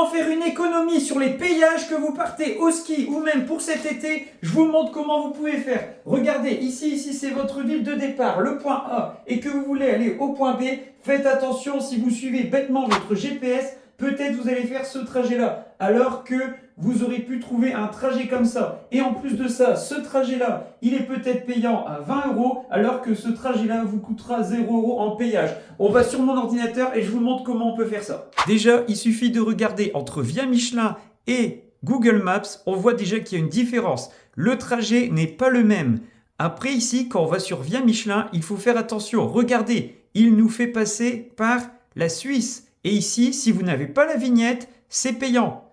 faire une économie sur les péages que vous partez au ski ou même pour cet été. Je vous montre comment vous pouvez faire. Regardez, ici c'est votre ville de départ, le point A, et que vous voulez aller au point B. Faites attention, si vous suivez bêtement votre GPS, peut-être vous allez faire ce trajet-là, alors que vous aurez pu trouver un trajet comme ça. Et en plus de ça, ce trajet-là, il est peut-être payant à 20 €, alors que ce trajet-là vous coûtera 0 € en péage. On va sur mon ordinateur et je vous montre comment on peut faire ça. Déjà, il suffit de regarder entre Via Michelin et Google Maps. On voit déjà qu'il y a une différence. Le trajet n'est pas le même. Après ici, quand on va sur Via Michelin, il faut faire attention. Regardez, il nous fait passer par la Suisse. Et ici, si vous n'avez pas la vignette, c'est payant.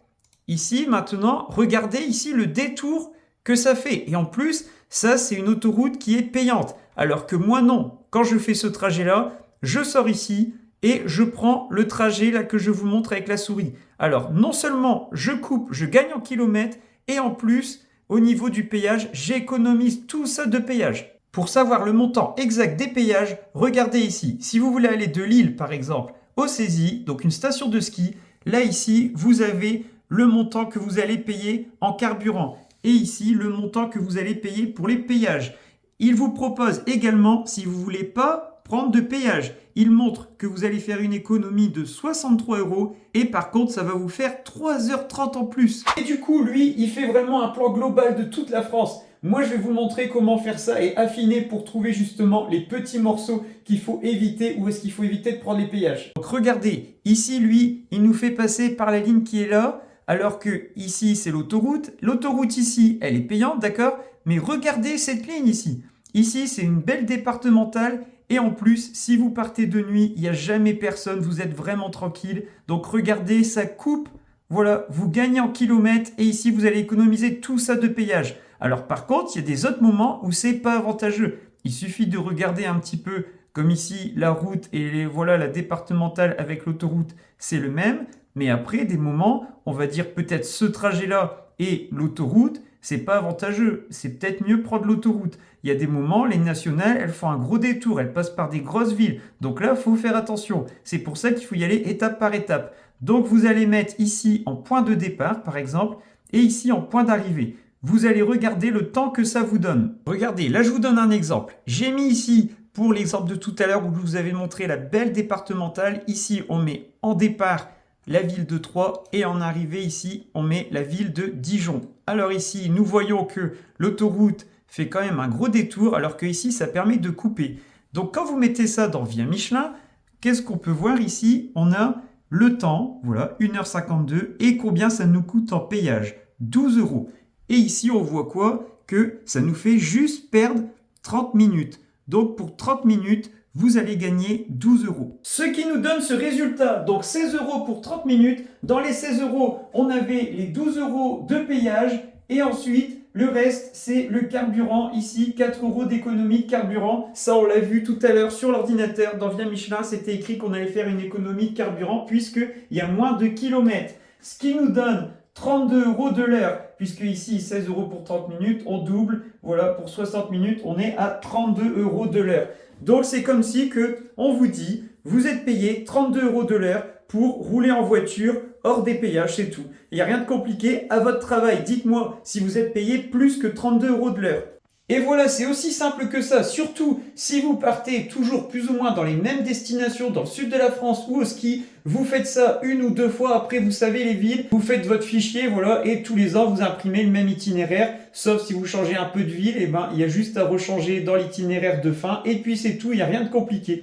Ici, maintenant, regardez ici le détour que ça fait. Et en plus, ça, c'est une autoroute qui est payante. Alors que moi, non. Quand je fais ce trajet-là, je sors ici et je prends le trajet là que je vous montre avec la souris. Alors, non seulement je coupe, je gagne en kilomètres et en plus, au niveau du péage, j'économise tout ça de péage. Pour savoir le montant exact des péages, regardez ici. Si vous voulez aller de Lille, par exemple, au Cési, donc une station de ski, là ici, vous avez le montant que vous allez payer en carburant. Et ici, le montant que vous allez payer pour les péages. Il vous propose également, si vous ne voulez pas prendre de péage, il montre que vous allez faire une économie de 63 € et par contre, ça va vous faire 3h30 en plus. Et du coup, lui, il fait vraiment un plan global de toute la France. Moi, je vais vous montrer comment faire ça et affiner pour trouver justement les petits morceaux qu'il faut éviter ou est-ce qu'il faut éviter de prendre les péages. Donc regardez, ici, lui, il nous fait passer par la ligne qui est là. Alors que ici, c'est l'autoroute. L'autoroute ici, elle est payante, d'accord? Mais regardez cette ligne ici. Ici, c'est une belle départementale. Et en plus, si vous partez de nuit, il n'y a jamais personne. Vous êtes vraiment tranquille. Donc regardez, ça coupe. Voilà, vous gagnez en kilomètres. Et ici, vous allez économiser tout ça de péage. Alors par contre, il y a des autres moments où c'est pas avantageux. Il suffit de regarder un petit peu comme ici, la route et voilà la départementale avec l'autoroute, c'est le même. Mais après, des moments, on va dire peut-être ce trajet-là et l'autoroute, c'est pas avantageux. C'est peut-être mieux prendre l'autoroute. Il y a des moments, les nationales, elles font un gros détour. Elles passent par des grosses villes. Donc là, il faut faire attention. C'est pour ça qu'il faut y aller étape par étape. Donc, vous allez mettre ici en point de départ, par exemple, et ici en point d'arrivée. Vous allez regarder le temps que ça vous donne. Regardez, là, je vous donne un exemple. J'ai mis ici, pour l'exemple de tout à l'heure où je vous avais montré la belle départementale, ici, on met en départ la ville de Troyes et en arrivée ici, on met la ville de Dijon. Alors ici, nous voyons que l'autoroute fait quand même un gros détour, alors que ici, ça permet de couper. Donc, quand vous mettez ça dans Via Michelin, qu'est-ce qu'on peut voir ici? On a le temps, voilà, 1h52, et combien ça nous coûte en péage? 12 €. Et ici, on voit quoi? Que ça nous fait juste perdre 30 minutes. Donc, pour 30 minutes, vous allez gagner 12 €. Ce qui nous donne ce résultat, donc 16 € pour 30 minutes. Dans les 16 €, on avait les 12 € de payage et ensuite, le reste, c'est le carburant. Ici, 4 € d'économie de carburant. Ça, on l'a vu tout à l'heure sur l'ordinateur. Dans Via Michelin, c'était écrit qu'on allait faire une économie de carburant puisqu'il y a moins de kilomètres. Ce qui nous donne 32 € de l'heure, puisque ici, 16 € pour 30 minutes, on double. Voilà, pour 60 minutes, on est à 32 € de l'heure. Donc, c'est comme si on vous dit, vous êtes payé 32 € de l'heure pour rouler en voiture hors des péages, c'est tout. Il n'y a rien de compliqué. À votre travail, dites-moi si vous êtes payé plus que 32 € de l'heure. Et voilà, c'est aussi simple que ça. Surtout, si vous partez toujours plus ou moins dans les mêmes destinations, dans le sud de la France ou au ski, vous faites ça une ou deux fois, après vous savez les villes, vous faites votre fichier, voilà, et tous les ans, vous imprimez le même itinéraire, sauf si vous changez un peu de ville, et ben, il y a juste à rechanger dans l'itinéraire de fin, et puis c'est tout, il n'y a rien de compliqué.